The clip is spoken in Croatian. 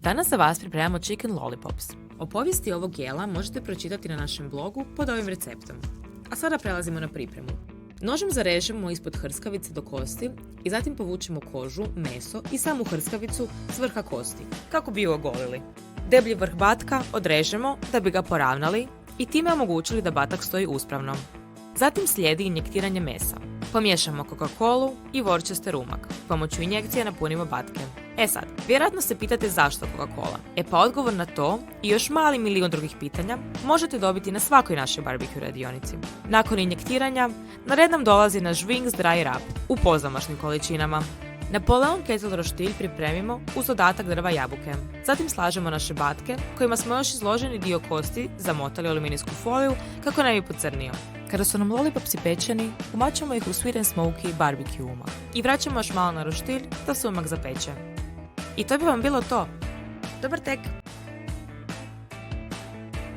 Danas za vas pripremamo chicken lollipops. O povijesti ovog jela možete pročitati na našem blogu pod ovim receptom. A sada prelazimo na pripremu. Nožem zarežemo ispod hrskavice do kosti i zatim povučemo kožu, meso i samu hrskavicu s vrha kosti, kako bi ju ogolili. Deblji vrh batka odrežemo da bi ga poravnali i time omogućili da batak stoji uspravno. Zatim slijedi injektiranje mesa. Pomiješamo Coca-Colu i Worcester rumak. Pomoću injekcije napunimo batke. Sad, vjerojatno se pitate zašto Coca-Cola. Pa odgovor na to i još mali milion drugih pitanja možete dobiti na svakoj našoj barbecue radionici. Nakon injektiranja, na red nam dolazi naš wings dry rub u pozamašnim količinama. Napoleon kettle roštilj pripremimo uz dodatak drva jabuke. Zatim slažemo naše batke, kojima smo još izloženi dio kosti zamotali u aluminijsku foliju kako ne bi pocrnio. Kada su nam lollipopsi pečeni, umačamo ih u sweet and smoky barbecue umak i vraćamo još malo na roštilj da se umak zapeče. I to bi vam bilo to. Dobar tek!